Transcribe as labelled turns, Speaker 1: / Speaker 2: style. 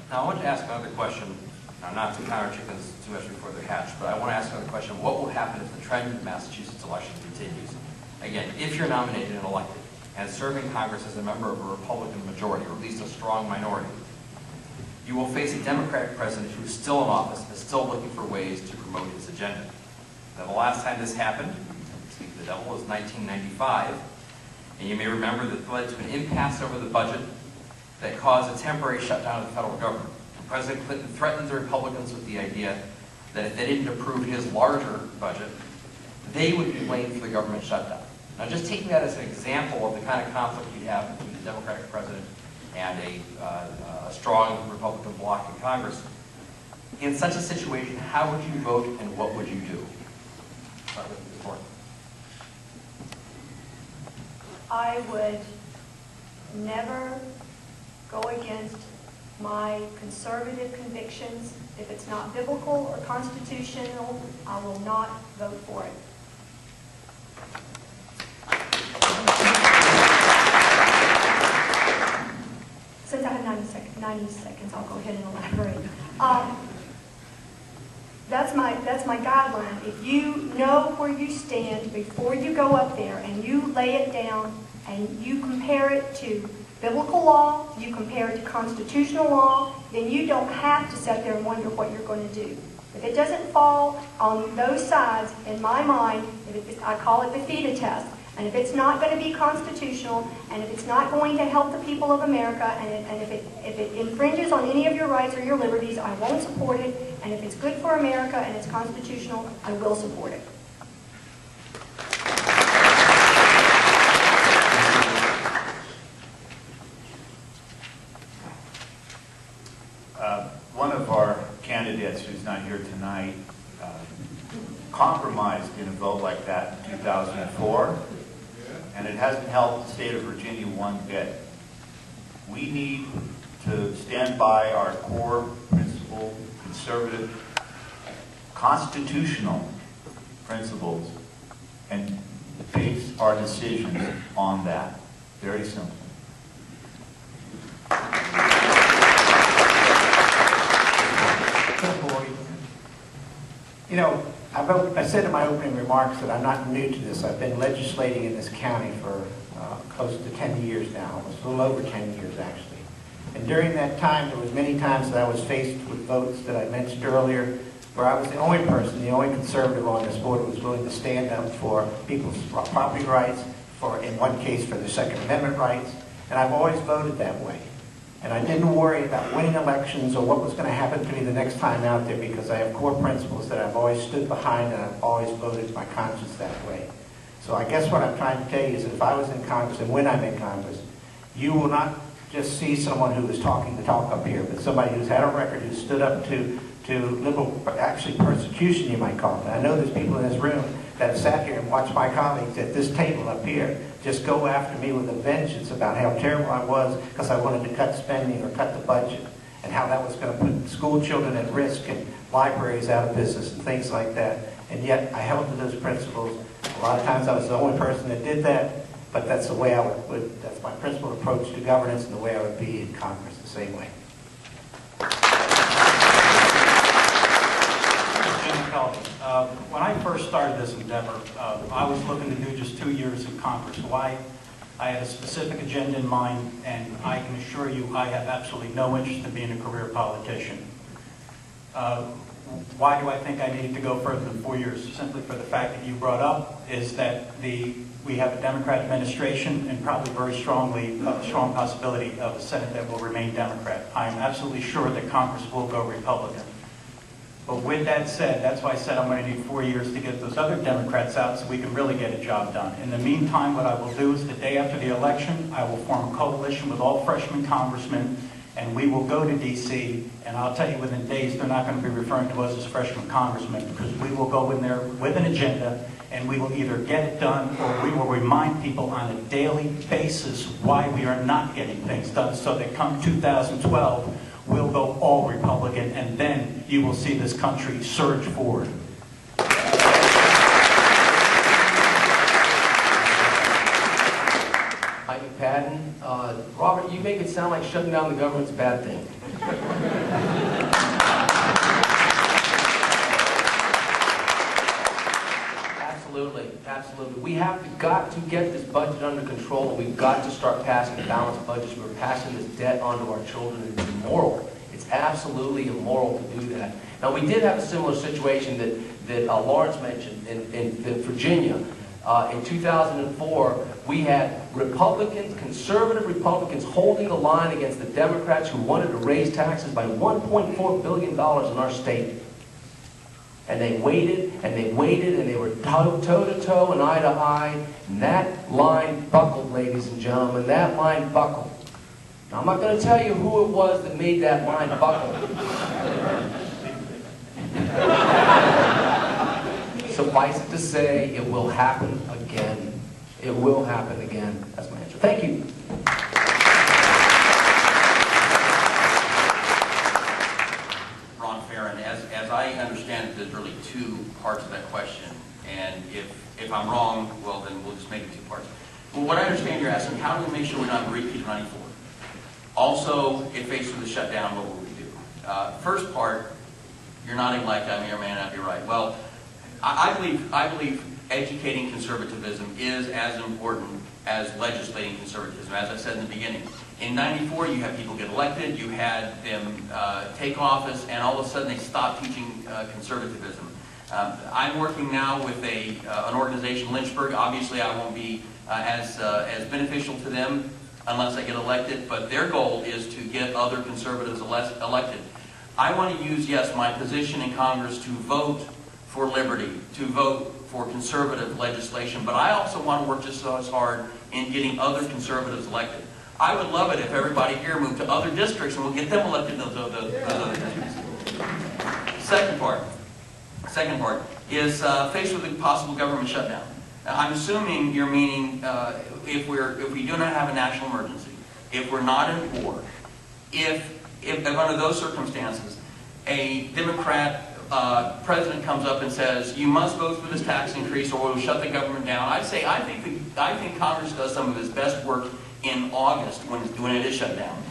Speaker 1: Now I want to ask another question, now not to counter chickens too much before they're hatched, but I want to ask another question. What will happen if the trend in the Massachusetts election continues? Again, if you're nominated and elected, and serving Congress as a member of a Republican majority, or at least a strong minority, you will face a Democratic president who is still in office and is still looking for ways to promote his agenda. Now the last time this happened, speak of the devil, was 1995, and you may remember that led to an impasse over the budget that caused a temporary shutdown of the federal government. President Clinton threatened the Republicans with the idea that if they didn't approve his larger budget, they would be blamed for the government shutdown. Now just taking that as an example of the kind of conflict you have between the Democratic president and a strong Republican bloc in Congress, in such a situation, how would you vote and what would you do? Start with Ms. Morton.
Speaker 2: I would never go against my conservative convictions. If it's not biblical or constitutional, I will not vote for it. Since I have 90 seconds, I'll go ahead and elaborate. That's my guideline. If you know where you stand before you go up there and you lay it down and you compare it to biblical law, you compare it to constitutional law, then you don't have to sit there and wonder what you're going to do. If it doesn't fall on those sides, in my mind, I call it the Feda test. And if it's not going to be constitutional, and if it's not going to help the people of America, and if it infringes on any of your rights or your liberties, I won't support it. And if it's good for America and it's constitutional, I will support it.
Speaker 3: One of our candidates who's not here tonight compromised in a vote like that in 2004. And it hasn't helped the state of Virginia one bit. We need to stand by our core principle, conservative, constitutional principles, and base our decisions on that. Very simple.
Speaker 4: You know, I said in my opening remarks that I'm not new to this. I've been legislating in this county for close to 10 years now, almost a little over 10 years actually. And during that time, there was many times that I was faced with votes that I mentioned earlier, where I was the only person, the only conservative on this board who was willing to stand up for people's property rights, for, in one case, for their Second Amendment rights, and I've always voted that way. And I didn't worry about winning elections or what was going to happen to me the next time out there, because I have core principles that I've always stood behind and I've always voted my conscience that way. So I guess what I'm trying to tell you is that if I was in Congress and when I'm in Congress, you will not just see someone who is talking the talk up here, but somebody who's had a record, who stood up to liberal, actually persecution you might call it. And I know there's people in this room that have sat here and watched my colleagues at this table up here just go after me with a vengeance about how terrible I was because I wanted to cut spending or cut the budget, and how that was going to put school children at risk and libraries out of business and things like that. And yet I held to those principles. A lot of times I was the only person that did that, but that's the way I would that's my principled approach to governance and the way I would be in Congress the same way.
Speaker 5: McKelvey. When I first started this endeavor, I was looking to do just 2 years in Congress. Why? I had a specific agenda in mind, and I can assure you I have absolutely no interest in being a career politician. Why do I think I needed to go further than 4 years? Simply for the fact that you brought up is that we have a Democrat administration, and probably very strong possibility of a Senate that will remain Democrat. I am absolutely sure that Congress will go Republican. But with that said, that's why I said I'm going to need 4 years to get those other Democrats out so we can really get a job done. In the meantime, what I will do is the day after the election, I will form a coalition with all freshman congressmen, and we will go to D.C., and I'll tell you within days they're not going to be referring to us as freshman congressmen, because we will go in there with an agenda, and we will either get it done or we will remind people on a daily basis why we are not getting things done, so that come 2012, we'll go all Republican, and then you will see this country surge forward.
Speaker 6: Hi, McPadden. Robert, you make it sound like shutting down the government's a bad thing. Absolutely, absolutely. We have got to get this budget under control, and we've got to start passing balanced budgets. We're passing this debt onto our children. It's immoral. It's absolutely immoral to do that. Now, we did have a similar situation that Laurence mentioned in Virginia. In 2004, we had Republicans, conservative Republicans, holding the line against the Democrats who wanted to raise taxes by $1.4 billion in our state. And they waited, and they waited, and they were toe-to-toe and eye-to-eye. And that line buckled, ladies and gentlemen. That line buckled. Now, I'm not going to tell you who it was that made that line buckle. Suffice it to say, it will happen again. It will happen again. That's my answer. Thank you.
Speaker 1: Ferrin, as I understand it, there's really two parts of that question, and if I'm wrong, well, then we'll just make it two parts. Well, what I understand you're asking, how do we make sure we're not in repeat of 94? Also, if faced with a shutdown, what will we do? First part, you're nodding like I may or may not be right. Well, I believe educating conservatism is as important as legislating conservatism, as I said in the beginning. In 94, you had people get elected, you had them take office, and all of a sudden they stopped teaching conservatism. I'm working now with an organization, Lynchburg. Obviously, I won't be as beneficial to them unless I get elected, but their goal is to get other conservatives elected. I want to use, yes, my position in Congress to vote for liberty, to vote for conservative legislation, but I also want to work just as hard in getting other conservatives elected. I would love it if everybody here moved to other districts and we'll get them elected in those other districts. Second part is faced with a possible government shutdown. Now, I'm assuming you're meaning if we do not have a national emergency, if we're not in war, if under those circumstances a Democrat president comes up and says, you must vote for this tax increase or we'll shut the government down, I'd say I think Congress does some of its best work in August when it is shut down.